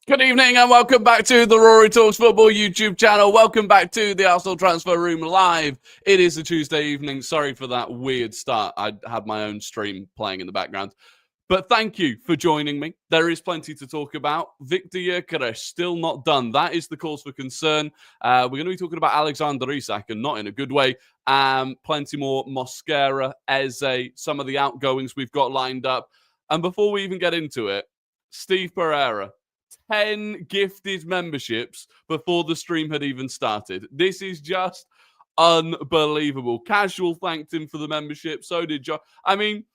Good evening and welcome back to the Rory Talks Football YouTube channel. Welcome back to the Arsenal Transfer Room Live. It is a Tuesday evening. Sorry for that weird start. I had my own stream playing in the background. But thank you for joining me. There is plenty to talk about. Victor Gyökeres still not done. That is the cause for concern. We're going to be talking about Alexander Isak, and not in a good way. Plenty more Mosquera, Eze, some of the outgoings we've got lined up. And before we even get into it, Steve Pereira, 10 gifted memberships before the stream had even started. This is just unbelievable. Casual thanked him for the membership. So did John. I mean,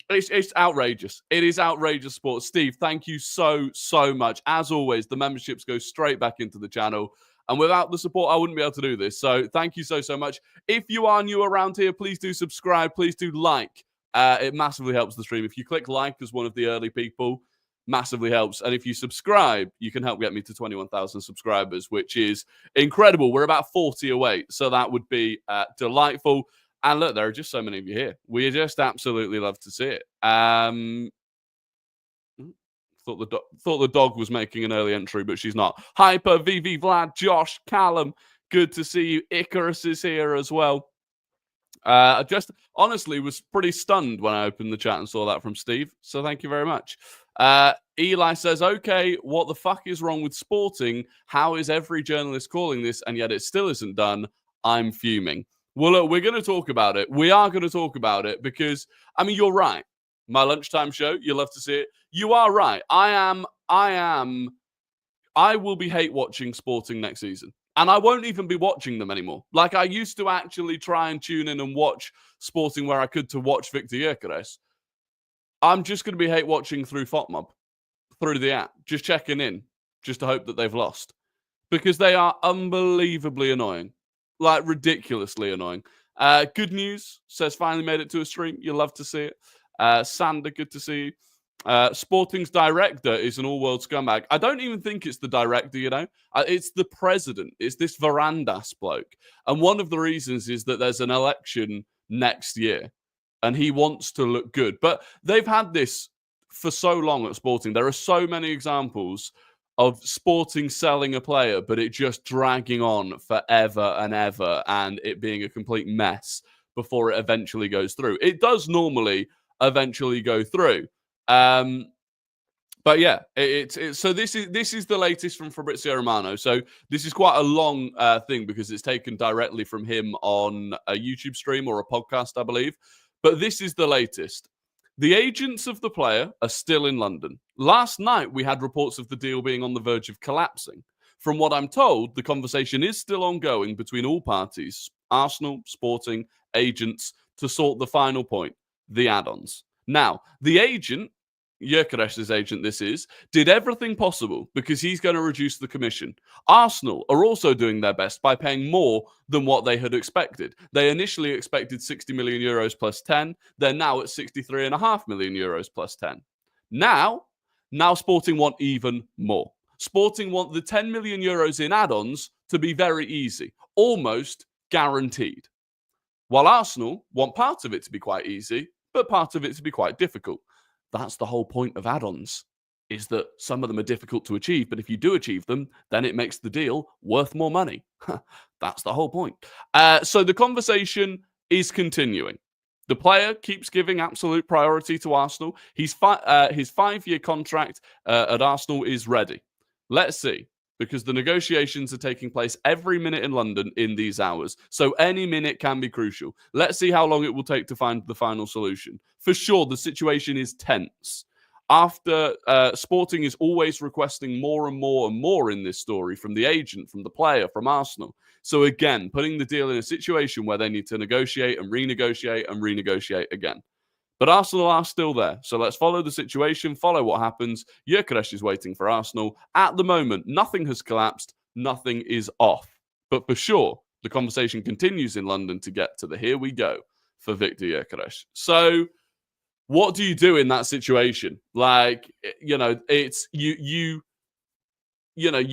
it's outrageous. It is outrageous sport. Steve, thank you so much. As always, the memberships go straight back into the channel. And without the support, I wouldn't be able to do this. So thank you so much. If you are new around here, please do subscribe. Please do like. It massively helps the stream. If you click like as one of the early people, massively helps. And if you subscribe, you can help get me to 21,000 subscribers, which is incredible. We're about 40 away. So that would be delightful. And look, there are just so many of you here. We just absolutely love to see it. Thought the dog was making an early entry, but she's not. Hyper, VV, Vlad, Josh, Callum. Good to see you. Gyökeres is here as well. I just honestly was pretty stunned when I opened the chat and saw that from Steve. So thank you very much. Eli says, okay, what the fuck is wrong with Sporting? How is every journalist calling this and yet it still isn't done? I'm fuming. Well, look, we're going to talk about it. We are going to talk about it because, I mean, you're right. My lunchtime show, you'll love to see it. You are right. I will be hate watching Sporting next season. And I won't even be watching them anymore. Like, I used to actually try and tune in and watch Sporting where I could to watch Victor Gyökeres. I'm just going to be hate watching through FOTMob, through the app, just checking in, just to hope that they've lost. Because they are unbelievably annoying. Like, ridiculously annoying. Good news, says finally made it to a stream. You'll love to see it. Sander, good to see you. Sporting's director is an all-world scumbag. I don't even think it's the director, you know. It's the president. It's this Varandas bloke. And one of the reasons is that there's an election next year. And he wants to look good. But they've had this for so long at Sporting. There are so many examples of Sporting selling a player, but it just dragging on forever and ever and it being a complete mess before it eventually goes through. It does normally eventually go through. But yeah, so this is the latest from Fabrizio Romano. So this is quite a long thing because it's taken directly from him on a YouTube stream or a podcast, I believe. But this is the latest. The agents of the player are still in London. Last night, we had reports of the deal being on the verge of collapsing. From what I'm told, the conversation is still ongoing between all parties, Arsenal, Sporting, agents, to sort the final point, the add-ons. Now, the agent, Gyökeres' agent this is, did everything possible because he's going to reduce the commission. Arsenal are also doing their best by paying more than what they had expected. They initially expected 60 million euros plus 10. They're now at 63.5 million euros plus 10. Now Sporting want even more. Sporting want the 10 million euros in add-ons to be very easy, almost guaranteed. While Arsenal want part of it to be quite easy, but part of it to be quite difficult. That's the whole point of add-ons, is that some of them are difficult to achieve, but if you do achieve them, then it makes the deal worth more money. That's the whole point. So the conversation is continuing. The player keeps giving absolute priority to Arsenal. His 5-year contract at Arsenal is ready. Let's see, because the negotiations are taking place every minute in London in these hours. So any minute can be crucial. Let's see how long it will take to find the final solution. For sure, the situation is tense. After Sporting is always requesting more and more and more in this story from the agent, from the player, from Arsenal. So again, putting the deal in a situation where they need to negotiate and renegotiate again. But Arsenal are still there. So let's follow the situation, follow what happens. Gyökeres is waiting for Arsenal. At the moment, nothing has collapsed. Nothing is off. But for sure, the conversation continues in London to get to the here we go for Victor Gyökeres. So what do you do in that situation? Like, you know, it's you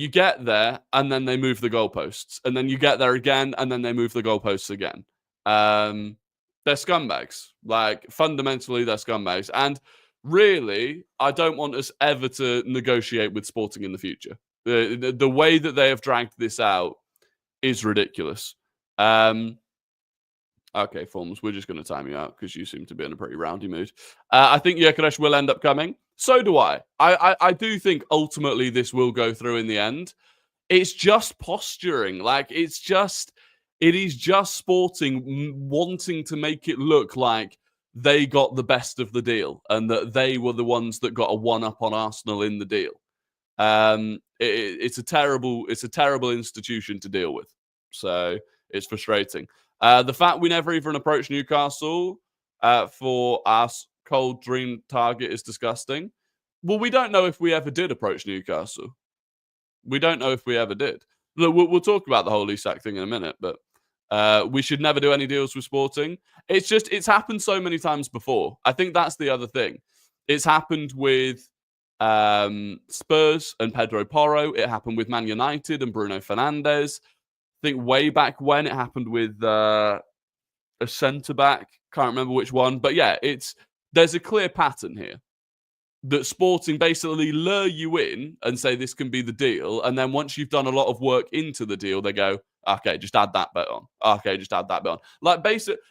get there and then they move the goalposts. And then you get there again and then they move the goalposts again. They're scumbags. Like, fundamentally, they're scumbags. And really, I don't want us ever to negotiate with Sporting in the future. The way that they have dragged this out is ridiculous. Okay, Forms, we're just going to time you out because you seem to be in a pretty rowdy mood. I think Gyökeres will end up coming. So do I. I do think ultimately this will go through in the end. It's just posturing. Like, it is just Sporting wanting to make it look like they got the best of the deal and that they were the ones that got a one-up on Arsenal in the deal. It's a terrible institution to deal with. So it's frustrating. The fact we never even approached Newcastle for our cold dream target is disgusting. Well, we don't know if we ever did approach Newcastle. We don't know if we ever did. Look, we'll talk about the whole Isak thing in a minute, but we should never do any deals with Sporting. It's happened so many times before. I think that's the other thing. It's happened with Spurs and Pedro Porro. It happened with Man United and Bruno Fernandes. I think way back when it happened with a centre-back. Can't remember which one. But yeah, there's a clear pattern here. That Sporting basically lure you in and say this can be the deal. And then once you've done a lot of work into the deal, they go, okay, just add that bit on. Okay, just add that bit on. Like,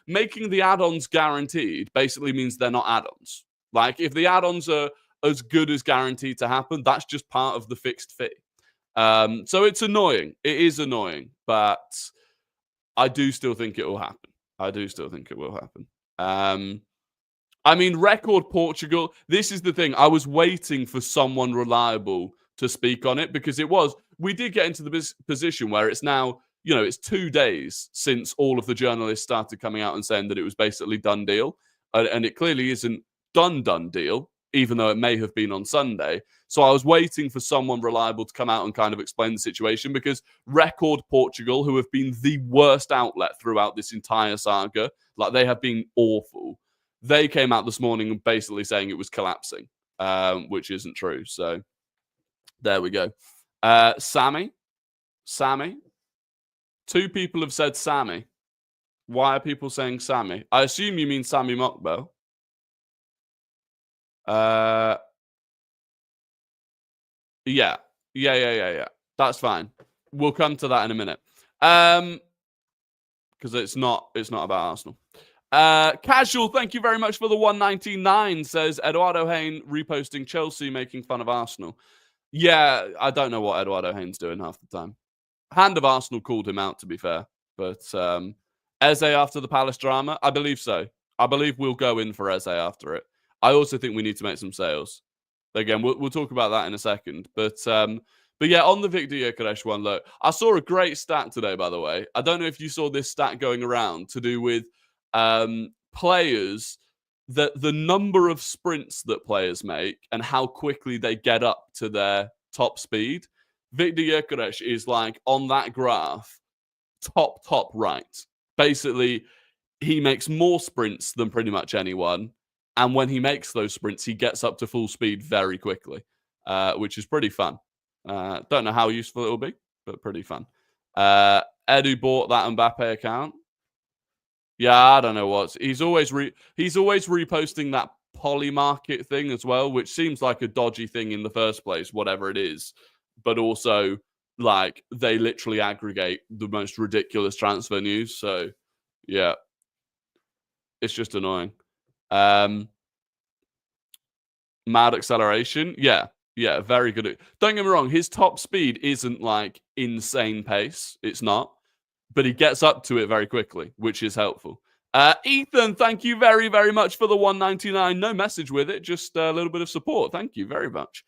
making the add-ons guaranteed basically means they're not add-ons. Like, if the add-ons are as good as guaranteed to happen, that's just part of the fixed fee. So it's annoying. It is annoying, but I do still think it will happen. I mean, record Portugal. This is the thing. I was waiting for someone reliable to speak on it because we did get into the position where it's now, it's 2 days since all of the journalists started coming out and saying that it was basically done deal. And it clearly isn't done deal, even though it may have been on Sunday. So I was waiting for someone reliable to come out and kind of explain the situation because record Portugal, who have been the worst outlet throughout this entire saga, like they have been awful. They came out this morning basically saying it was collapsing, which isn't true. So there we go. Sammy. 2 people have said Sammy. Why are people saying Sammy? I assume you mean Sammy Mokbel. Yeah. That's fine. We'll come to that in a minute. Because it's not about Arsenal. Casual, thank you very much for the 199, says Eduardo Hain reposting Chelsea making fun of Arsenal. Yeah, I don't know what Eduardo Hain's doing half the time. Hand of Arsenal called him out, to be fair. But Eze after the Palace drama? I believe so. I believe we'll go in for Eze after it. I also think we need to make some sales. Again, we'll talk about that in a second. But yeah, on the Victor Gyökeres one, look, I saw a great stat today, by the way. I don't know if you saw this stat going around to do with players, the number of sprints that players make and how quickly they get up to their top speed. Victor Gyökeres is like on that graph, top right. Basically, he makes more sprints than pretty much anyone. And when he makes those sprints, he gets up to full speed very quickly, which is pretty fun. Don't know how useful it will be, but pretty fun. Edu bought that Mbappe account. Yeah, I don't know what. He's always reposting that Polymarket thing as well, which seems like a dodgy thing in the first place, whatever it is. But also, like, they literally aggregate the most ridiculous transfer news. So, yeah, it's just annoying. Mad acceleration. Yeah, very good. Don't get me wrong. His top speed isn't like insane pace. It's not. But he gets up to it very quickly, which is helpful. Ethan, thank you very, very much for the 199. No message with it, just a little bit of support. Thank you very much.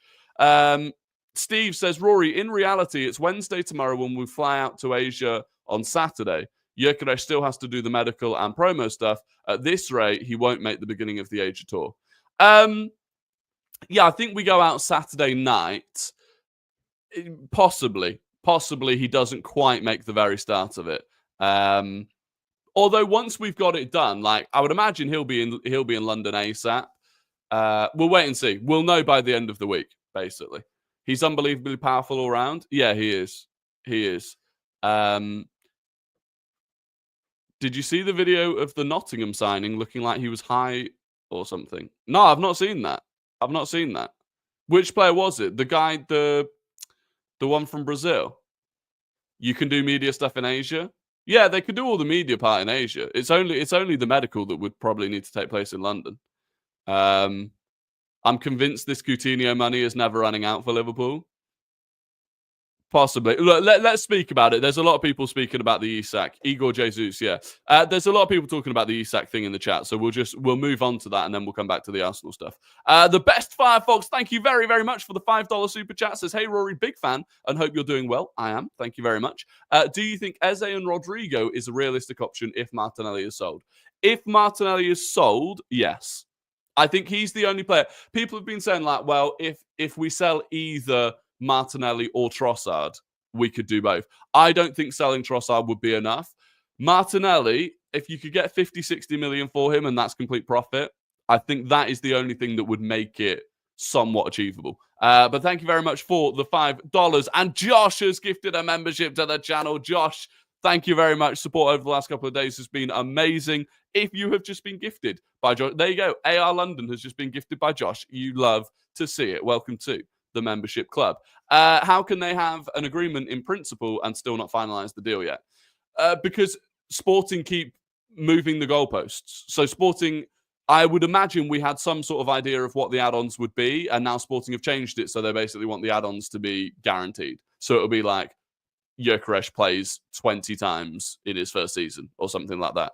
Steve says, Rory, in reality, it's Wednesday tomorrow when we fly out to Asia on Saturday. Gyökeres still has to do the medical and promo stuff. At this rate, he won't make the beginning of the Asia tour. Yeah, I think we go out Saturday night. Possibly he doesn't quite make the very start of it. Although once we've got it done, like I would imagine he'll be in London ASAP. We'll wait and see. We'll know by the end of the week, basically. He's unbelievably powerful all around. Yeah, he is. Did you see the video of the Nottingham signing looking like he was high or something? No, I've not seen that. I've not seen that. Which player was it? The guy, the one from Brazil. You can do media stuff in Asia. Yeah, they could do all the media part in Asia. It's only the medical that would probably need to take place in London. I'm convinced this Coutinho money is never running out for Liverpool. Possibly. Look, let's speak about it. There's a lot of people speaking about the Isak. Igor Jesus, yeah. There's a lot of people talking about the Isak thing in the chat, so we'll move on to that, and then we'll come back to the Arsenal stuff. The Best Firefox, thank you very, very much for the $5 super chat. Says, hey, Rory, big fan, and hope you're doing well. I am. Thank you very much. Do you think Eze and Rodrigo is a realistic option if Martinelli is sold? If Martinelli is sold, yes. I think he's the only player. People have been saying, like, well, if we sell either Martinelli or Trossard, we could do both. I don't think selling Trossard would be enough. Martinelli, if you could get 50, 60 million for him and that's complete profit, I think that is the only thing that would make it somewhat achievable. But thank you very much for the $5. And Josh has gifted a membership to the channel. Josh, thank you very much. Support over the last couple of days has been amazing. If you have just been gifted by Josh, there you go. AR London has just been gifted by Josh. You love to see it. Welcome to the membership club. How can they have an agreement in principle and still not finalize the deal yet? Because Sporting keep moving the goalposts. So Sporting, I would imagine we had some sort of idea of what the add-ons would be, and now Sporting have changed it, so they basically want the add-ons to be guaranteed. So it'll be like Gyökeres plays 20 times in his first season or something like that.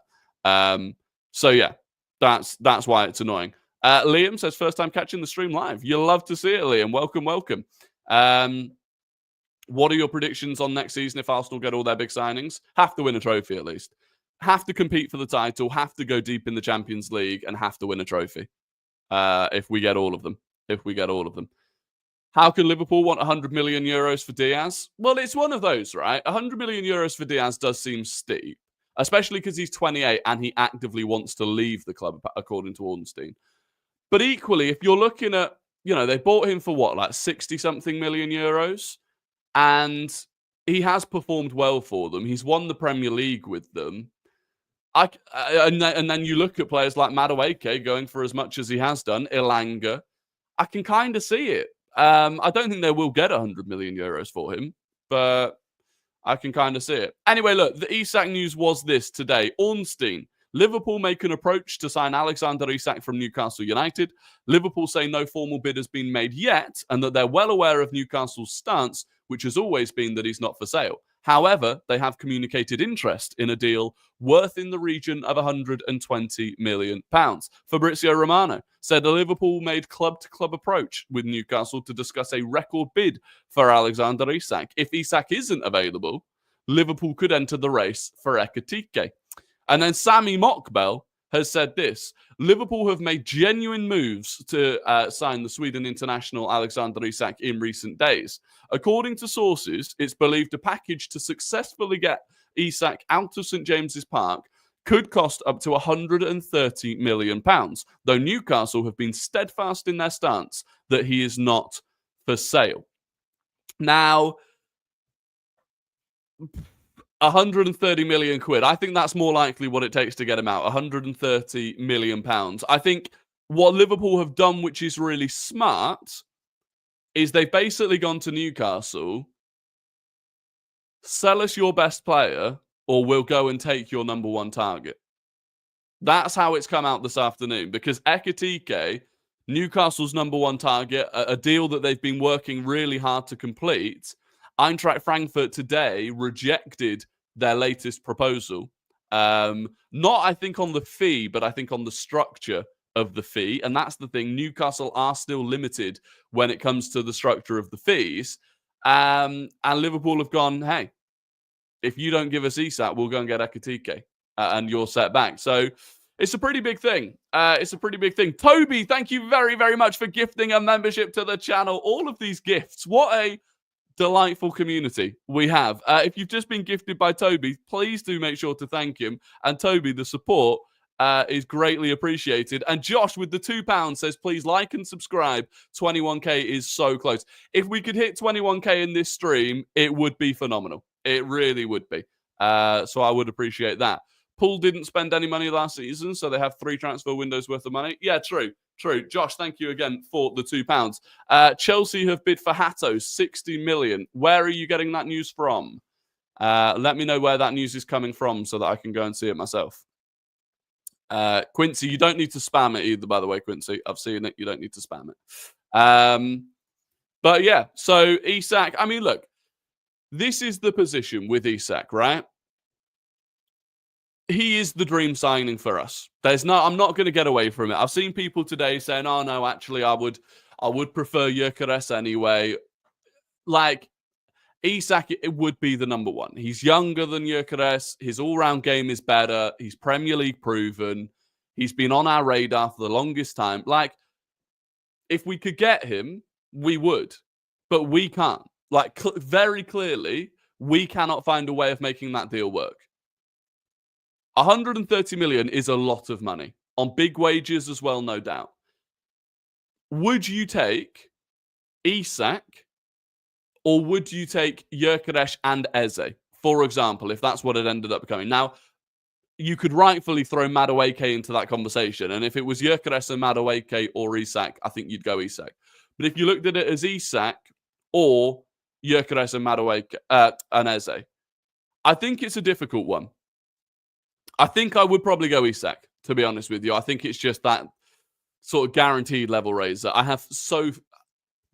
So yeah, that's why it's annoying. Liam says, first time catching the stream live. You'll love to see it, Liam. Welcome, welcome. What are your predictions on next season if Arsenal get all their big signings? Have to win a trophy at least. Have to compete for the title, have to go deep in the Champions League, and have to win a trophy. If we get all of them. How can Liverpool want 100 million euros for Diaz? Well, it's one of those, right? 100 million euros for Diaz does seem steep, especially because he's 28 and he actively wants to leave the club, according to Ornstein. But equally, if you're looking at, they bought him for what, like 60-something million euros? And he has performed well for them. He's won the Premier League with them. And then you look at players like Madueke going for as much as he has done, Ilanga. I can kind of see it. I don't think they will get 100 million euros for him, but I can kind of see it. Anyway, look, the Isak news was this today. Ornstein. Liverpool make an approach to sign Alexander Isak from Newcastle United. Liverpool say no formal bid has been made yet and that they're well aware of Newcastle's stance, which has always been that he's not for sale. However, they have communicated interest in a deal worth in the region of £120 million. Fabrizio Romano said a Liverpool made club-to-club approach with Newcastle to discuss a record bid for Alexander Isak. If Isak isn't available, Liverpool could enter the race for Ekitike. And then Sami Mokbel has said this. Liverpool have made genuine moves to sign the Sweden international Alexander Isak in recent days. According to sources, it's believed a package to successfully get Isak out of St James's Park could cost up to £130 million, though Newcastle have been steadfast in their stance that he is not for sale. Now, 130 million quid. I think that's more likely what it takes to get him out. 130 million pounds. I think what Liverpool have done, which is really smart, is they've basically gone to Newcastle, sell us your best player, or we'll go and take your number one target. That's how it's come out this afternoon, because Ekitike, Newcastle's number one target, a deal that they've been working really hard to complete, Eintracht Frankfurt today rejected their latest proposal. Not, I think, on the fee, but I think on the structure of the fee. And that's the thing. Newcastle are still limited when it comes to the structure of the fees. And Liverpool have gone, hey, if you don't give us Isak, we'll go and get Ekitike. And you're set back. So it's a pretty big thing. Toby, thank you very, very much for gifting a membership to the channel. All of these gifts. What a delightful community we have. If you've just been gifted by Toby, please do make sure to thank him. And Toby, the support is greatly appreciated. And Josh with the £2 says, please like and subscribe. 21k is so close. If we could hit 21k in this stream, it would be phenomenal. It really would be. So I would appreciate that. Poole didn't spend any money last season, so they have 3 transfer windows worth of money. Yeah, true. True. Josh, thank you again for the £2. Chelsea have bid for Hato, 60 million. Where are you getting that news from? Let me know where that news is coming from so that I can go and see it myself. Quincy, you don't need to spam it either, by the way, Quincy. I've seen it. You don't need to spam it. But yeah, so Isak, I mean, look, this is the position with Isak, right? He is the dream signing for us. I'm not going to get away from it. I've seen people today saying, "Oh no, actually, I would prefer Gyökeres anyway." Like Isak, it would be the number one. He's younger than Gyökeres. His all-round game is better. He's Premier League proven. He's been on our radar for the longest time. Like, if we could get him, we would, but we can't. Like, very clearly, we cannot find a way of making that deal work. 130 million is a lot of money on big wages as well, no doubt. Would you take Isak or would you take Gyökeres and Eze, for example, if that's what it ended up becoming? Now, you could rightfully throw Madueke into that conversation, and if it was Gyökeres and Madueke or Isak, I think you'd go Isak. But if you looked at it as Isak or Gyökeres and Madueke and Eze, I think it's a difficult one. I think I would probably go Isak, to be honest with you. I think it's just that sort of guaranteed level raiser.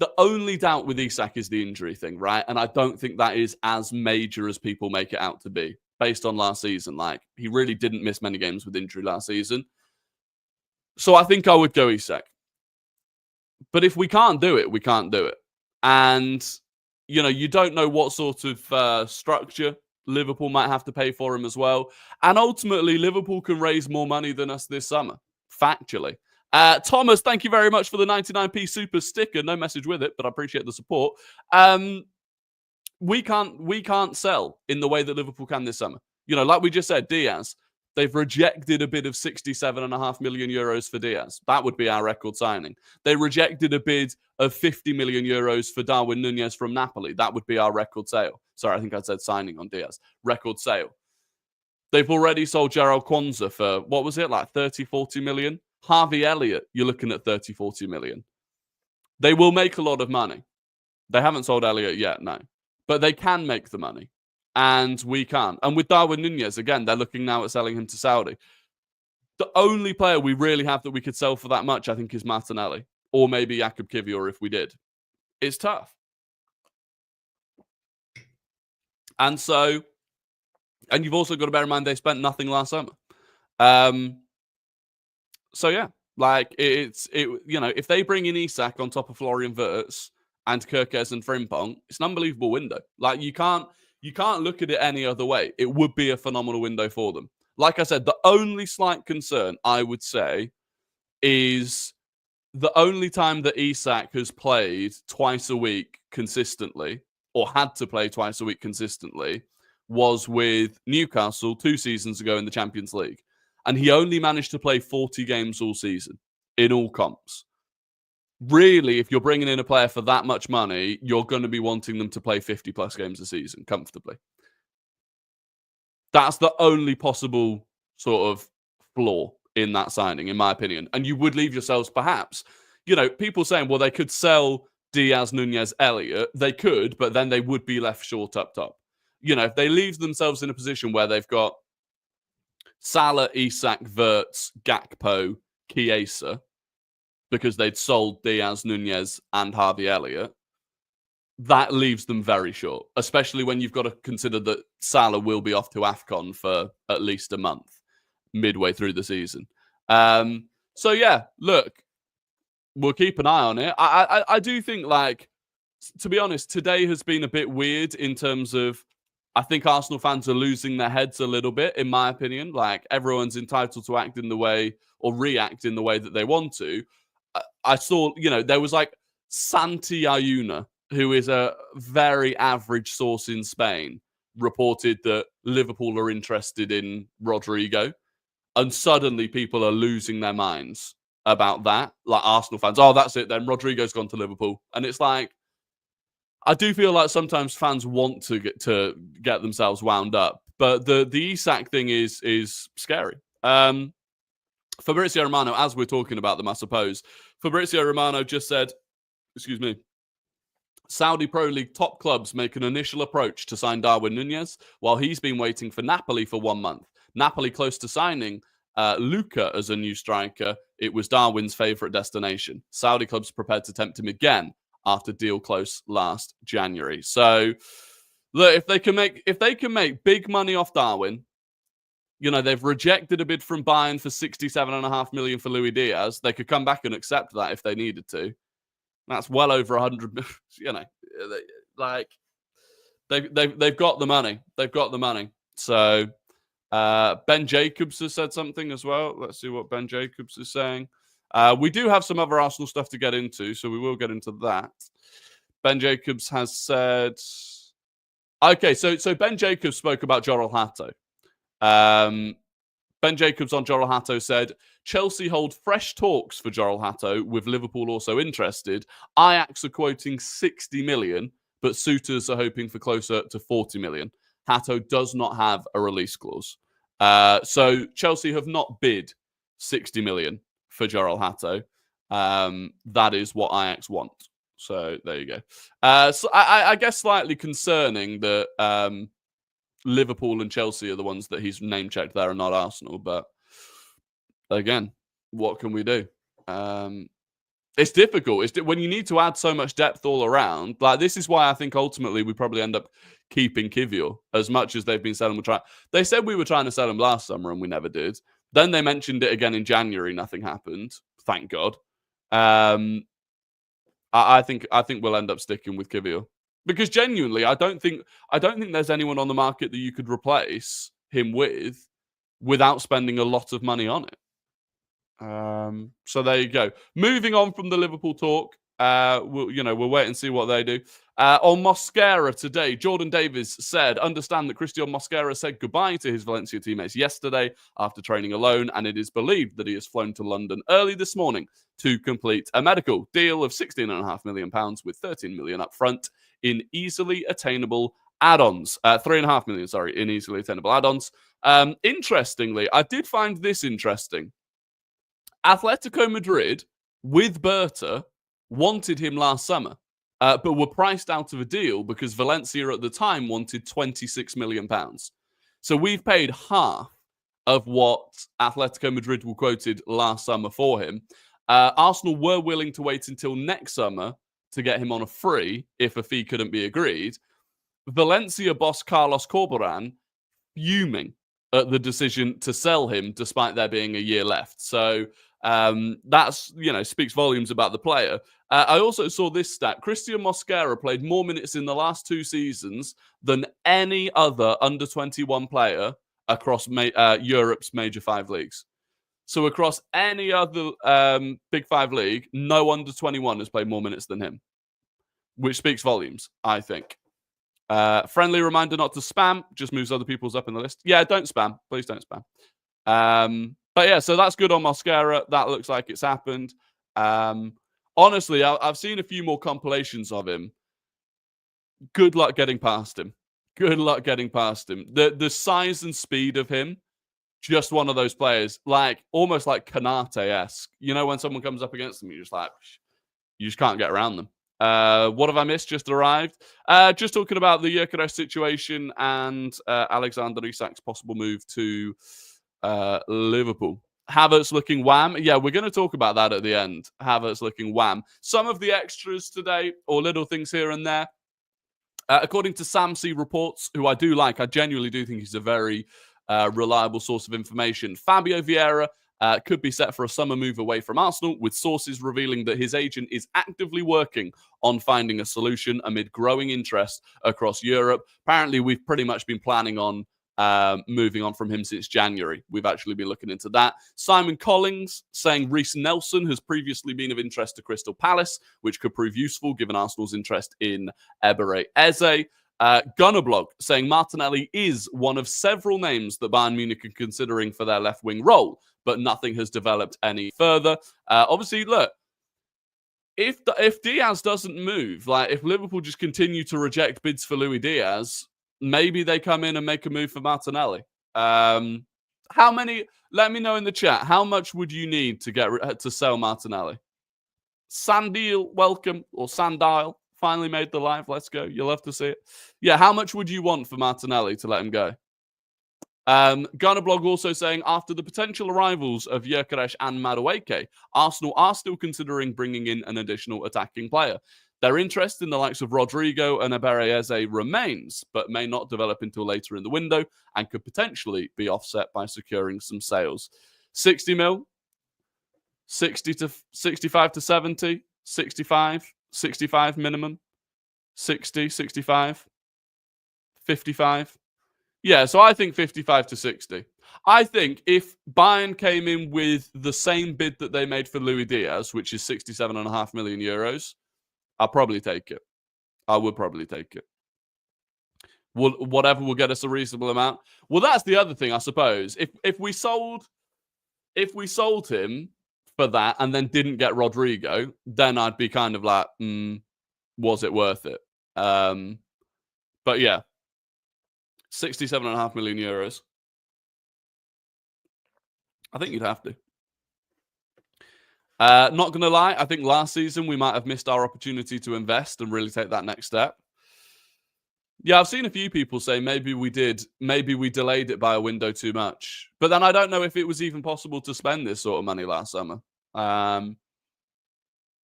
The only doubt with Isak is the injury thing, right? And I don't think that is as major as people make it out to be based on last season. Like, he really didn't miss many games with injury last season. So I think I would go Isak. But if we can't do it, we can't do it. And, you know, you don't know what sort of structure Liverpool might have to pay for him as well. And ultimately, Liverpool can raise more money than us this summer, factually. Thomas, thank you very much for the 99p super sticker. No message with it, but I appreciate the support. We can't sell in the way that Liverpool can this summer. You know, like we just said, Diaz, they've rejected a bid of 67.5 million euros for Diaz. That would be our record signing. They rejected a bid of 50 million euros for Darwin Núñez from Napoli. That would be our record sale. Sorry, I think I said signing on Diaz. Record sale. They've already sold Gerald Kwanzaa for, what was it, like 30, 40 million? Harvey Elliott, you're looking at 30, 40 million. They will make a lot of money. They haven't sold Elliott yet, no. But they can make the money. And we can't. And with Darwin Núñez, again, they're looking now at selling him to Saudi. The only player we really have that we could sell for that much, I think, is Martinelli. Or maybe Jakub Kiwior if we did. It's tough. And so, and you've also got to bear in mind they spent nothing last summer. So yeah, like you know, if they bring in Isak on top of Florian Wirtz and Gyökeres and Frimpong, it's an unbelievable window. Like you can't look at it any other way. It would be a phenomenal window for them. Like I said, the only slight concern I would say is the only time that Isak has played twice a week consistently, or had to play twice a week consistently, was with Newcastle 2 seasons ago in the Champions League. And he only managed to play 40 games all season in all comps. Really, if you're bringing in a player for that much money, you're going to be wanting them to play 50 plus games a season comfortably. That's the only possible sort of flaw in that signing, in my opinion. And you would leave yourselves perhaps, you know, people saying, well, they could sell Diaz, Núñez, Elliott. They could, but then they would be left short up top. You know, if they leave themselves in a position where they've got Salah, Isak, Wirtz, Gakpo, Chiesa, because they'd sold Diaz, Núñez, and Harvey Elliott, that leaves them very short, especially when you've got to consider that Salah will be off to AFCON for at least a month midway through the season. So yeah, look, we'll keep an eye on it. I do think, like, to be honest, today has been a bit weird in terms of, I think Arsenal fans are losing their heads a little bit, in my opinion. Like, everyone's entitled to act in the way or react in the way that they want to. I saw, you know, there was like Santi Ayuna, who is a very average source in Spain, reported that Liverpool are interested in Rodrigo. And suddenly people are losing their minds about that. Like Arsenal fans, oh, that's it then. Rodrigo's gone to Liverpool. And it's like, I do feel like sometimes fans want to get themselves wound up. But the Isak thing is scary. Fabrizio Romano, as we're talking about them, I suppose, Fabrizio Romano just said, Saudi Pro League top clubs make an initial approach to sign Darwin Núñez, while he's been waiting for Napoli for 1 month. Napoli close to signing Luca as a new striker. It was Darwin's favourite destination. Saudi clubs prepared to tempt him again after deal close last January. So, look, if they can make big money off Darwin, you know, they've rejected a bid from Bayern for 67.5 million for Luis Diaz. They could come back and accept that if they needed to. That's well over 100. You know, like they've got the money. They've got the money. So Ben Jacobs has said something as well. Let's see what Ben Jacobs is saying. We do have some other Arsenal stuff to get into, so we will get into that. Ben Jacobs has said, okay, so Ben Jacobs spoke about Jorel Hato. Ben Jacobs on Jorel Hato said, Chelsea hold fresh talks for Jorel Hato, with Liverpool also interested. Ajax are quoting 60 million, but suitors are hoping for closer to 40 million. Hato does not have a release clause. So Chelsea have not bid 60 million for Jorel Hato. That is what Ajax want. So there you go. So I guess slightly concerning that Liverpool and Chelsea are the ones that he's name-checked there and not Arsenal. But again, what can we do? It's difficult. It's when you need to add so much depth all around. Like, this is why I think ultimately we probably end up keeping Kivior, as much as they've been selling. They said we were trying to sell him last summer and we never did. Then they mentioned it again in January. Nothing happened. Thank God. I think we'll end up sticking with Kivior. Because genuinely, I don't think there's anyone on the market that you could replace him with without spending a lot of money on it. So there you go. Moving on from the Liverpool talk, we'll wait and see what they do. On Mosquera today, Jordan Davies said, understand that Christian Mosquera said goodbye to his Valencia teammates yesterday after training alone, and it is believed that he has flown to London early this morning to complete a medical deal of £16.5 million with 13 million up front in easily attainable add-ons. 3.5 million, in easily attainable add-ons. Interestingly, I did find this interesting. Atletico Madrid, with Berta, wanted him last summer, but were priced out of a deal because Valencia at the time wanted £26 million. So we've paid half of what Atletico Madrid were quoted last summer for him. Arsenal were willing to wait until next summer to get him on a free if a fee couldn't be agreed. Valencia boss Carlos Corberán fuming at the decision to sell him despite there being a year left. So that's, speaks volumes about the player. I also saw this stat. Christian Mosquera played more minutes in the last 2 seasons than any other under-21 player across Europe's major 5 leagues. So across any other Big 5 league, no under-21 has played more minutes than him, which speaks volumes, I think. Friendly reminder not to spam. Just moves other people's up in the list. Yeah, don't spam. Please don't spam. But yeah, so that's good on Mosquera. That looks like it's happened. Honestly, I've seen a few more compilations of him. Good luck getting past him. Good luck getting past him. The size and speed of him, just one of those players, almost like Kanate-esque. You know, when someone comes up against them, you just can't get around them. What have I missed? Just arrived. Just talking about the Gyökeres situation and Alexander Isak's possible move to Liverpool. Havertz looking wham. Yeah, we're going to talk about that at the end. Havertz looking wham. Some of the extras today, or little things here and there. According to Sam C Reports, who I do like, I genuinely do think he's a very reliable source of information. Fabio Vieira could be set for a summer move away from Arsenal, with sources revealing that his agent is actively working on finding a solution amid growing interest across Europe. Apparently, we've pretty much been planning on moving on from him since January. We've actually been looking into that. Simon Collins saying Reece Nelson has previously been of interest to Crystal Palace, which could prove useful given Arsenal's interest in Ebere Eze. Gunnerblog saying Martinelli is one of several names that Bayern Munich are considering for their left wing role, but nothing has developed any further. Obviously, look, if Diaz doesn't move, if Liverpool just continue to reject bids for Luis Diaz, maybe they come in and make a move for Martinelli. How many? Let me know in the chat. How much would you need to get to sell Martinelli? Sandil, welcome, or Sandile, finally made the live. Let's go. You'll love to see it. Yeah, how much would you want for Martinelli to let him go? Ghana Blog also saying, after the potential arrivals of Gyökeres and Madueke, Arsenal are still considering bringing in an additional attacking player. Their interest in the likes of Rodrigo and Ebereze remains, but may not develop until later in the window and could potentially be offset by securing some sales. 60 mil, 60 to 65 to 70, 65 minimum, 60, 65, 55. Yeah, so I think 55 to 60. I think if Bayern came in with the same bid that they made for Luis Diaz, which is 67.5 million euros, I'll probably take it. I would probably take it. Whatever will get us a reasonable amount. Well, that's the other thing, I suppose. If we sold him for that and then didn't get Rodrigo, then I'd be kind of like, was it worth it? But yeah. 67.5 million euros. I think you'd have to. Not going to lie, I think last season we might have missed our opportunity to invest and really take that next step. Yeah, I've seen a few people say maybe we did. Maybe we delayed it by a window too much. But then I don't know if it was even possible to spend this sort of money last summer.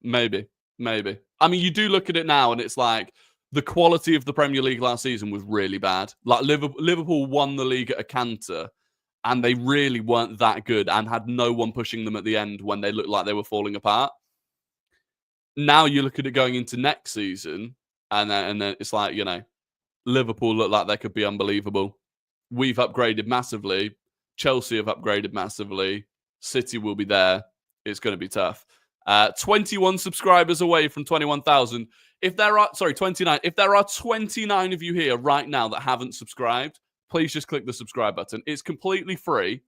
Maybe. I mean, you do look at it now and it's like, the quality of the Premier League last season was really bad. Like Liverpool won the league at a canter, and they really weren't that good and had no one pushing them at the end when they looked like they were falling apart. Now you look at it going into next season, and then it's like, Liverpool look like they could be unbelievable. We've upgraded massively. Chelsea have upgraded massively. City will be there. It's going to be tough. 21 subscribers away from 21,000. 29. If there are 29 of you here right now that haven't subscribed, please just click the subscribe button. It's completely free.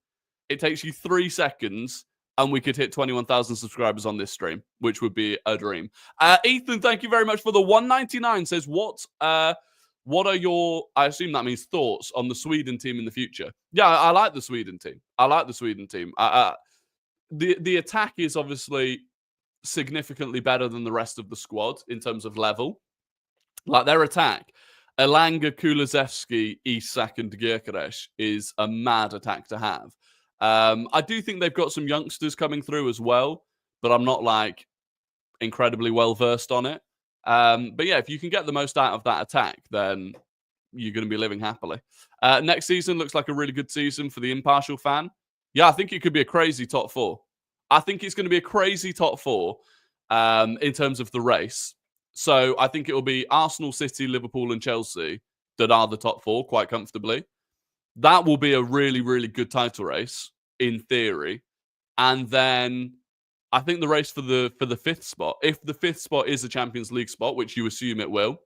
It takes you 3 seconds, and we could hit 21,000 subscribers on this stream, which would be a dream. Ethan, thank you very much for the 199. Says, what are your, I assume that means thoughts on the Sweden team in the future? Yeah, I like the Sweden team. The attack is obviously significantly better than the rest of the squad in terms of level. Like their attack, Elanga, Kulusevski, Isak, and Gyökeres is a mad attack to have. I do think they've got some youngsters coming through as well, but I'm not like incredibly well versed on it. But yeah, if you can get the most out of that attack, then you're going to be living happily. Next season looks like a really good season for the impartial fan. Yeah, I think it could be a crazy top 4. I think it's going to be a crazy top 4 in terms of the race. So I think it will be Arsenal, City, Liverpool, and Chelsea that are the top 4 quite comfortably. That will be a really, really good title race in theory. And then I think the race for the 5th spot, if the 5th spot is a Champions League spot, which you assume it will,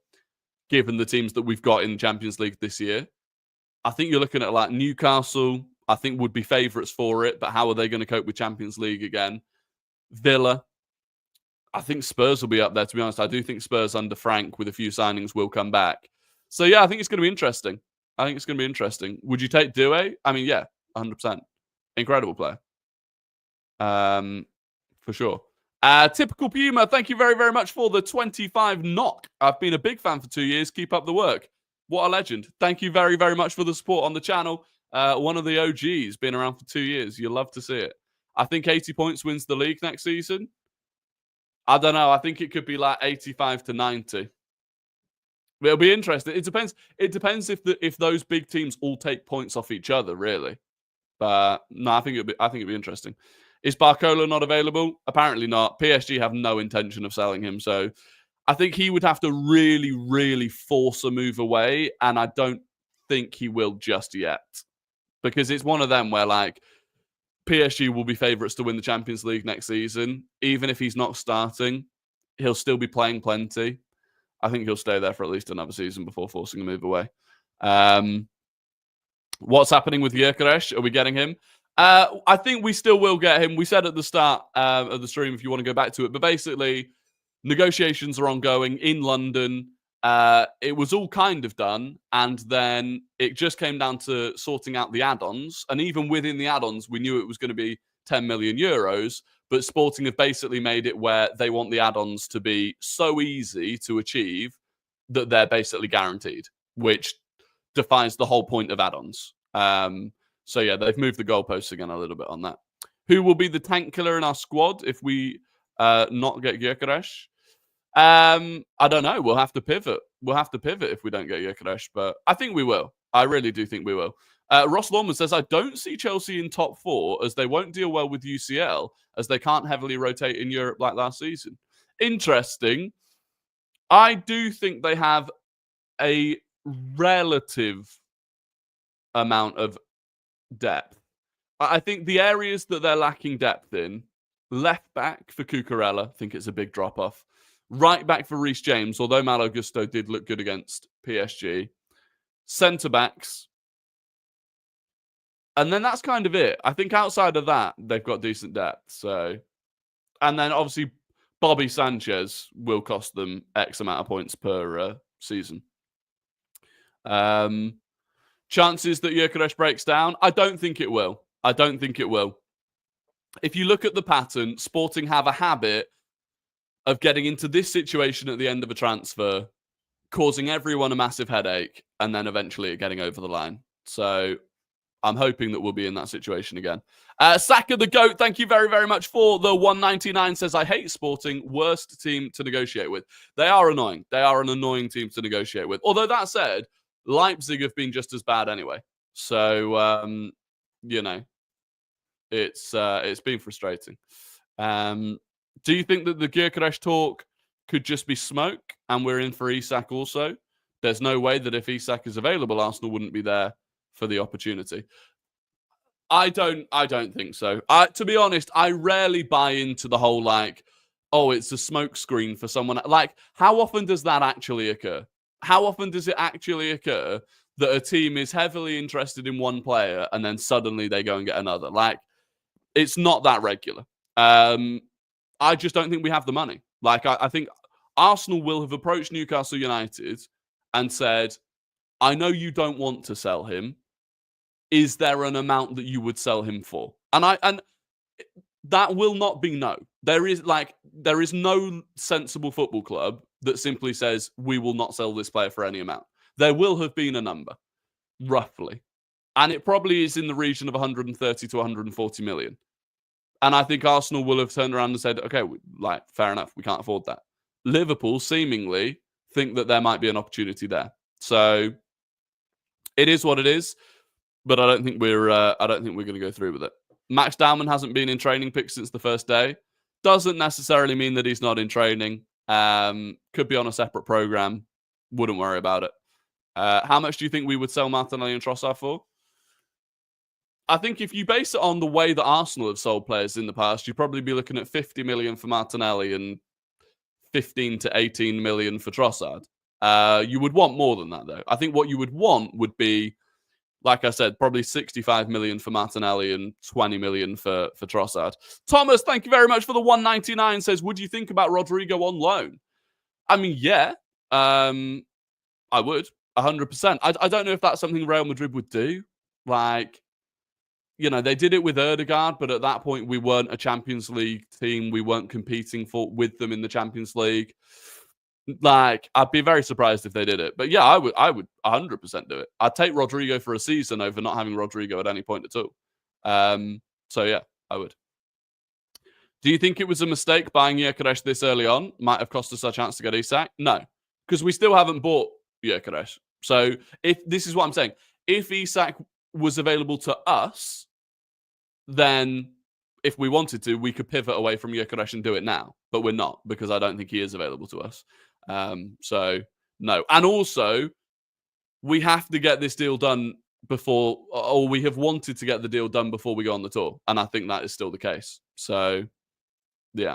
given the teams that we've got in the Champions League this year, I think you're looking at like Newcastle, I think would be favourites for it, but how are they going to cope with Champions League again? Villa. I think Spurs will be up there, to be honest. I do think Spurs under Frank with a few signings will come back. So, yeah, I think it's going to be interesting. Would you take Doué? I mean, yeah, 100%. Incredible player. For sure. Typical Puma, thank you very, very much for the 25 knock. I've been a big fan for 2 years. Keep up the work. What a legend. Thank you very, very much for the support on the channel. One of the OGs, been around for 2 years. You'll love to see it. I think 80 points wins the league next season. I don't know. I think it could be like 85 to 90. It'll be interesting. It depends. It depends if those big teams all take points off each other, really. But no, I think it'd be interesting. Is Barcola not available? Apparently not. PSG have no intention of selling him, so I think he would have to really, really force a move away, and I don't think he will just yet. Because it's one of them where, like, PSG will be favourites to win the Champions League next season. Even if he's not starting, he'll still be playing plenty. I think he'll stay there for at least another season before forcing a move away. What's happening with Gyökeres? Are we getting him? I think we still will get him. We said at the start of the stream, if you want to go back to it, but basically, negotiations are ongoing in London. it was all kind of done, and then it just came down to sorting out the add-ons. And even within the add-ons, we knew it was going to be 10 million euros. But Sporting have basically made it where they want the add-ons to be so easy to achieve that they're basically guaranteed, which defies the whole point of add-ons. So yeah, they've moved the goalposts again a little bit on that. Who will be the tank killer in our squad if we not get Gyökeres? I don't know. We'll have to pivot. We'll have to pivot if we don't get Gyökeres, but I think we will. I really do think we will. Ross Lawman says, I don't see Chelsea in top 4 as they won't deal well with UCL as they can't heavily rotate in Europe like last season. Interesting. I do think they have a relative amount of depth. I think the areas that they're lacking depth in, left back for Cucurella, I think it's a big drop-off. Right back for Reece James, although Malo Gusto did look good against PSG. Centre-backs. And then that's kind of it. I think outside of that, they've got decent depth. So, and then obviously Bobby Sanchez will cost them X amount of points per season. Chances that Gyökeres breaks down? I don't think it will. I don't think it will. If you look at the pattern, Sporting have a habit of getting into this situation at the end of a transfer, causing everyone a massive headache, and then eventually getting over the line. So I'm hoping that we'll be in that situation again. Saka the GOAT, thank you very, very much for the 199. Says, I hate Sporting. Worst team to negotiate with. They are annoying. They are an annoying team to negotiate with. Although that said, Leipzig have been just as bad anyway. So, you know, it's been frustrating. Do you think that the Gyökeres talk could just be smoke and we're in for Isak also? There's no way that if Isak is available, Arsenal wouldn't be there for the opportunity. I don't think so. To be honest, I rarely buy into the whole like, oh, it's a smoke screen for someone. Like, how often does that actually occur? How often does it actually occur that a team is heavily interested in one player and then suddenly they go and get another? Like, it's not that regular. I just don't think we have the money. Like, I think Arsenal will have approached Newcastle United and said, I know you don't want to sell him. Is there an amount that you would sell him for? And that will not be no. There is no sensible football club that simply says we will not sell this player for any amount. There will have been a number, roughly. And it probably is in the region of 130 to 140 million. And I think Arsenal will have turned around and said, okay, fair enough, we can't afford that. Liverpool seemingly think that there might be an opportunity there. So it is what it is, but I don't think we're going to go through with it. Max Dowman hasn't been in training pick since the first day. Doesn't necessarily mean that he's not in training. Could be on a separate program. Wouldn't worry about it. How much do you think we would sell Martinelli and Trossard for? I think if you base it on the way that Arsenal have sold players in the past, you'd probably be looking at 50 million for Martinelli and 15 to 18 million for Trossard. You would want more than that, though. I think what you would want would be, like I said, probably 65 million for Martinelli and 20 million for Trossard. Thomas, thank you very much for the 199. Says, would you think about Rodrigo on loan? I mean, yeah, I would, 100%. I don't know if that's something Real Madrid would do. Like, you know, they did it with Ødegaard, but at that point, we weren't a Champions League team. We weren't competing with them in the Champions League. Like, I'd be very surprised if they did it. But yeah, I would 100% do it. I'd take Rodrigo for a season over not having Rodrigo at any point at all. So yeah, I would. Do you think it was a mistake buying Gyökeres this early on? Might have cost us our chance to get Isak? No, because we still haven't bought Gyökeres. So this is what I'm saying. If Isak was available to us, then if we wanted to, we could pivot away from Gyökeres and do it now. But we're not, because I don't think he is available to us. So, no. And also, we have to get this deal done before, or we have wanted to get the deal done before we go on the tour. And I think that is still the case. So, yeah.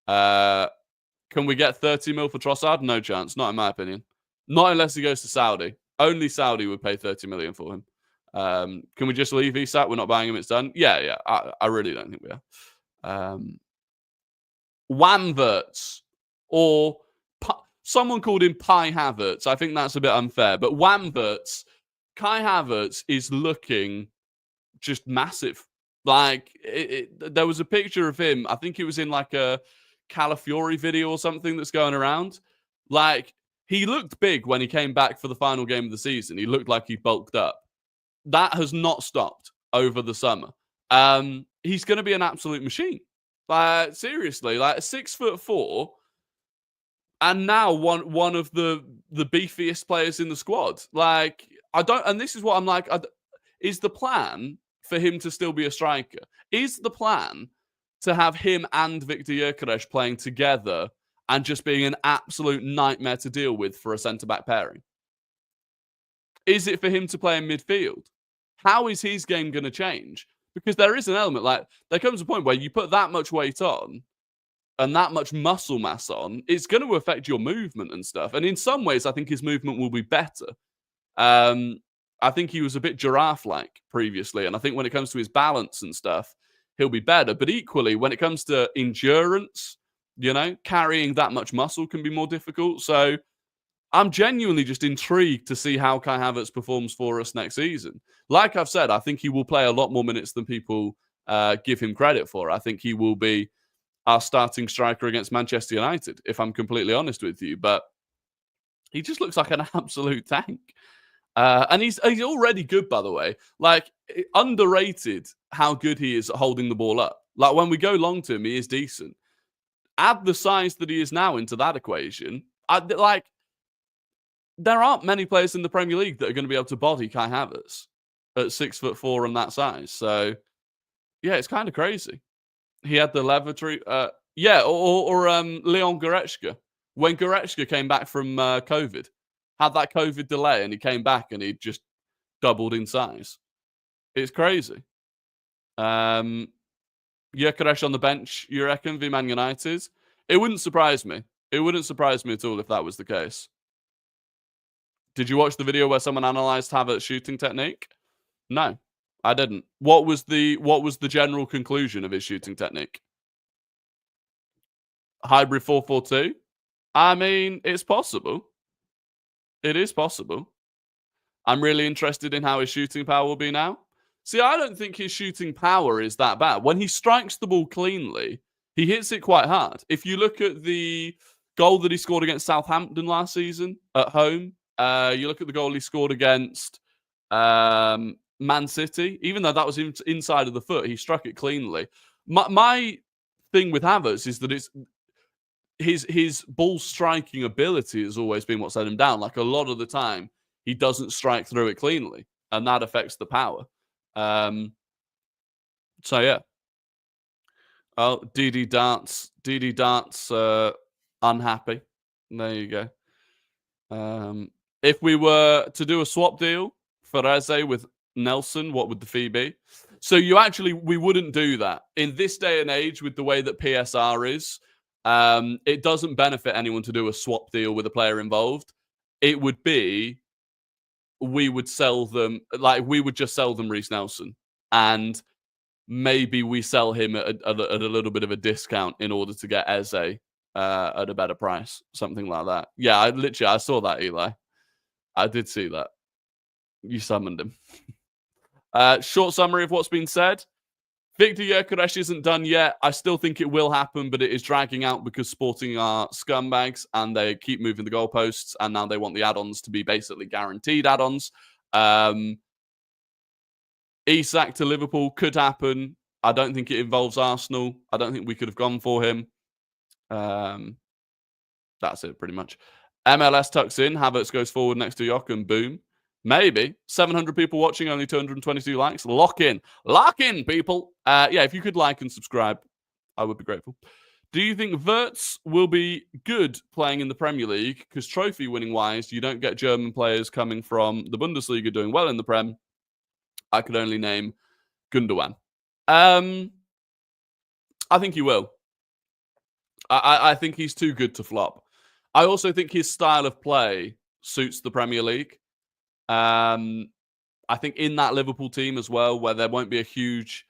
Can we get 30 mil for Trossard? No chance. Not in my opinion. Not unless he goes to Saudi. Only Saudi would pay 30 million for him. Can we just leave Isak? We're not buying him. It's done. Yeah. I really don't think we are. Havertz or Someone called him Pi Havertz. I think that's a bit unfair. But Wamvertz, Kai Havertz is looking just massive. Like, there was a picture of him. I think it was in like a Calafiori video or something that's going around. Like, he looked big when he came back for the final game of the season. He looked like he bulked up. That has not stopped over the summer. He's going to be an absolute machine. Like, seriously, like 6'4", and now one of the beefiest players in the squad. Like, and this is what I'm like, is the plan for him to still be a striker? Is the plan to have him and Viktor Gyökeres playing together and just being an absolute nightmare to deal with for a centre-back pairing? Is it for him to play in midfield? How is his game going to change? Because there is an element, like, there comes a point where you put that much weight on and that much muscle mass on, it's going to affect your movement and stuff. And in some ways, I think his movement will be better. I think he was a bit giraffe-like previously, and I think when it comes to his balance and stuff, he'll be better. But equally, when it comes to endurance, carrying that much muscle can be more difficult. So I'm genuinely just intrigued to see how Kai Havertz performs for us next season. Like I've said, I think he will play a lot more minutes than people give him credit for. I think he will be our starting striker against Manchester United, if I'm completely honest with you. But he just looks like an absolute tank. And he's already good, by the way. Like, underrated how good he is at holding the ball up. Like, when we go long to him, he is decent. Add the size that he is now into that equation. There aren't many players in the Premier League that are going to be able to body Kai Havertz at 6'4" and that size. So, yeah, it's kind of crazy. He had the lavatory. Leon Goretzka. When Goretzka came back from COVID, had that COVID delay, and he came back and he just doubled in size. It's crazy. Gyökeres on the bench, you reckon, v Man United? It wouldn't surprise me. It wouldn't surprise me at all if that was the case. Did you watch the video where someone analysed Havertz's shooting technique? No, I didn't. What was the general conclusion of his shooting technique? Hybrid 4-4-2? I mean, it's possible. It is possible. I'm really interested in how his shooting power will be now. See, I don't think his shooting power is that bad. When he strikes the ball cleanly, he hits it quite hard. If you look at the goal that he scored against Southampton last season at home, you look at the goal he scored against Man City, even though that was inside of the foot, he struck it cleanly. My thing with Havertz is that it's his ball striking ability has always been what's let him down. Like, a lot of the time, he doesn't strike through it cleanly, and that affects the power. So yeah. Oh, DD Darts, unhappy. There you go. If we were to do a swap deal for Eze with Nelson, what would the fee be? So we wouldn't do that in this day and age with the way that PSR is. It doesn't benefit anyone to do a swap deal with a player involved. It would be, we would sell them, like, we would just sell them Reece Nelson, and maybe we sell him at a little bit of a discount in order to get Eze at a better price, something like that. Yeah, I saw that, Eli. I did see that. You summoned him. Short summary of what's been said. Viktor Gyökeres isn't done yet. I still think it will happen, but it is dragging out because Sporting are scumbags and they keep moving the goalposts, and now they want the add-ons to be basically guaranteed add-ons. Isak to Liverpool could happen. I don't think it involves Arsenal. I don't think we could have gone for him. That's it, pretty much. MLS tucks in. Havertz goes forward next to Jock, and boom. Maybe. 700 people watching, only 222 likes. Lock in. Lock in, people. Yeah, if you could like and subscribe, I would be grateful. Do you think Wirtz will be good playing in the Premier League? Because trophy-winning-wise, you don't get German players coming from the Bundesliga doing well in the Prem. I could only name Gundogan. I think he will. I think he's too good to flop. I also think his style of play suits the Premier League. I think in that Liverpool team as well, where there won't be a huge,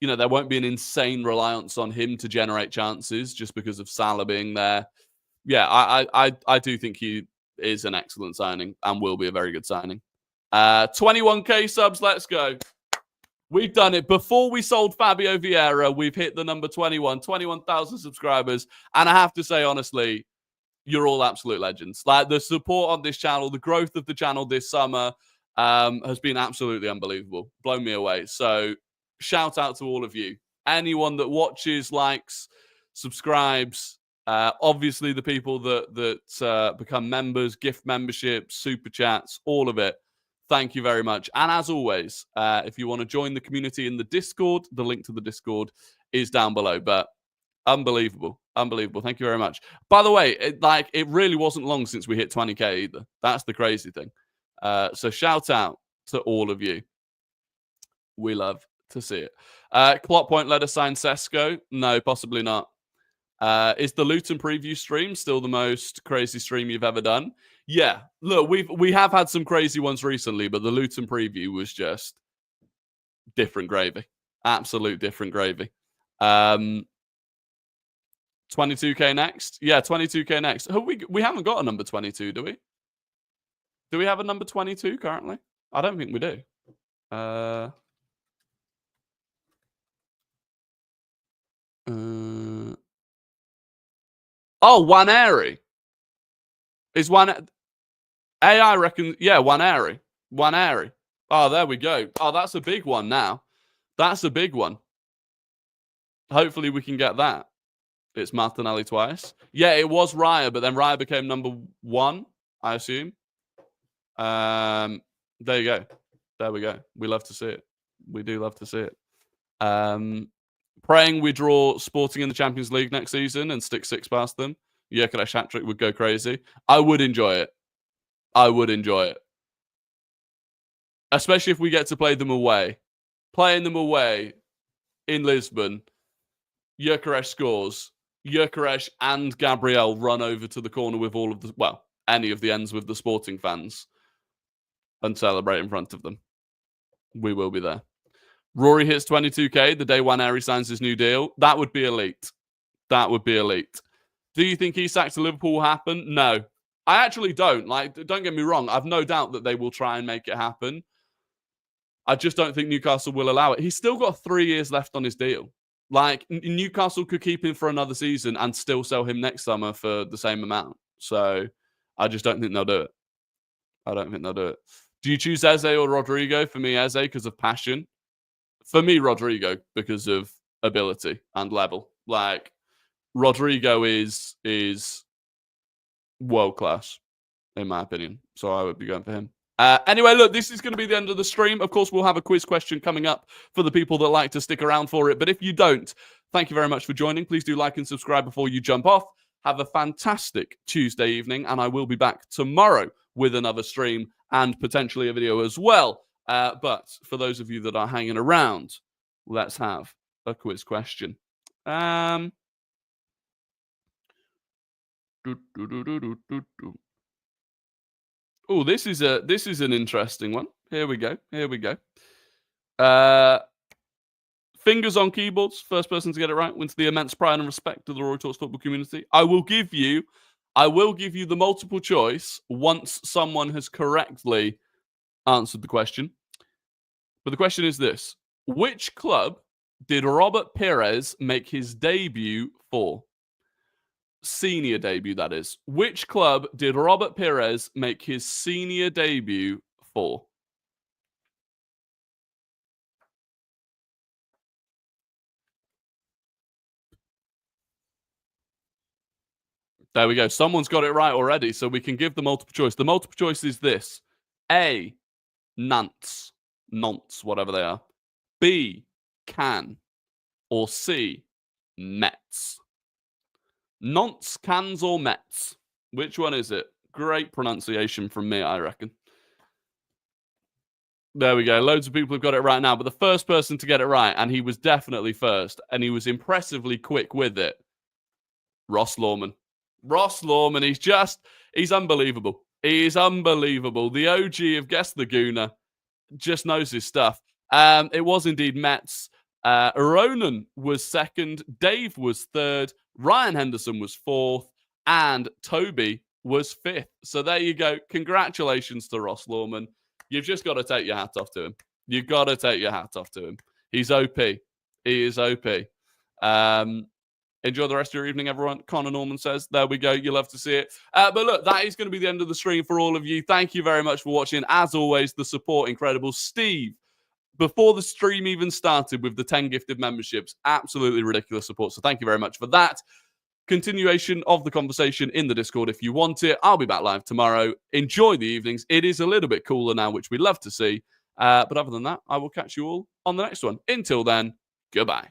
there won't be an insane reliance on him to generate chances just because of Salah being there. yeah, I do think he is an excellent signing and will be a very good signing. 21k subs, let's go. We've done it. Before we sold Fabio Vieira, we've hit the number 21,000 subscribers. And I have to say, honestly, you're all absolute legends. Like, the support on this channel, the growth of the channel this summer has been absolutely unbelievable. Blown me away. So shout out to all of you. Anyone that watches, likes, subscribes, obviously the people that become members, gift memberships, super chats, all of it. Thank you very much. And as always, if you want to join the community in the Discord, the link to the Discord is down below. But unbelievable. Unbelievable. Thank you very much. By the way, it really wasn't long since we hit 20k either. That's the crazy thing. So shout out to all of you. We love to see it. Plot point, let us sign Sesko. No, possibly not. Is the Luton preview stream still the most crazy stream you've ever done? Yeah. Look, we have had some crazy ones recently, but the Luton preview was just different gravy. Absolute different gravy. 22k next? Yeah, 22k next. We haven't got a number 22, do we? Do we have a number 22 currently? I don't think we do. Oh, Waneri. Is one AI reckon? Yeah, Waneri. Waneri. Oh, there we go. Oh, that's a big one now. That's a big one. Hopefully we can get that. It's Martinelli twice. Yeah, it was Raya, but then Raya became number 1, I assume. There you go. There we go. We love to see it. We do love to see it. Praying we draw Sporting in the Champions League next season and stick 6 past them. Gyökeres hat-trick would go crazy. I would enjoy it. I would enjoy it. Especially if we get to play them away. Playing them away in Lisbon. Gyökeres scores. Gyökeres and Gabriel run over to the corner with all of the, well, any of the ends with the Sporting fans and celebrate in front of them. We will be there. Rory hits 22k the day Waneri signs his new deal. That would be elite. That would be elite. Do you think Isak to Liverpool will happen? No. I actually don't. Like, don't get me wrong. I've no doubt that they will try and make it happen. I just don't think Newcastle will allow it. He's still got 3 years left on his deal. Like, Newcastle could keep him for another season and still sell him next summer for the same amount. So, I just don't think they'll do it. I don't think they'll do it. Do you choose Eze or Rodrigo? For me, Eze, because of passion. For me, Rodrigo, because of ability and level. Like, Rodrigo is world class, in my opinion. So I would be going for him. Anyway, look, this is going to be the end of the stream. Of course, we'll have a quiz question coming up for the people that like to stick around for it. But if you don't, thank you very much for joining. Please do like and subscribe before you jump off. Have a fantastic Tuesday evening, and I will be back tomorrow with another stream and potentially a video as well. But for those of you that are hanging around, let's have a quiz question. Oh, this is an interesting one. Here we go. Here we go. Fingers on keyboards. First person to get it right wins the immense pride and respect of the Rory Talks football community. I will give you the multiple choice once someone has correctly answered the question. But the question is this: which club did Robert Pires make his debut for? Senior debut, that is. Which club did Robert Pires make his senior debut for? There we go. Someone's got it right already, so we can give the multiple choice. The multiple choice is this: A, Nantes, whatever they are. B, Cannes, or C, Metz. Nantes, Cannes, or Metz? Which one is it? Great pronunciation from me, I reckon. There we go. Loads of people have got it right now, but the first person to get it right, and he was definitely first, and he was impressively quick with it, Ross Lawman. Ross Lawman, he's unbelievable. He is unbelievable. The OG of Guess the Gooner just knows his stuff. It was indeed Metz. Ronan was second. Dave was third. Ryan Henderson was fourth. and Toby was 5th. So there you go. Congratulations to Ross Lawman. You've just got to take your hat off to him. You've got to take your hat off to him. He's OP. He is OP. Enjoy the rest of your evening, everyone. Connor Norman says, there we go. You love to see it. But look, that is going to be the end of the stream for all of you. Thank you very much for watching. As always, the support, incredible. Steve, before the stream even started with the 10 gifted memberships, absolutely ridiculous support. So thank you very much for that. Continuation of the conversation in the Discord if you want it. I'll be back live tomorrow. Enjoy the evenings. It is a little bit cooler now, which we love to see. But other than that, I will catch you all on the next one. Until then, goodbye.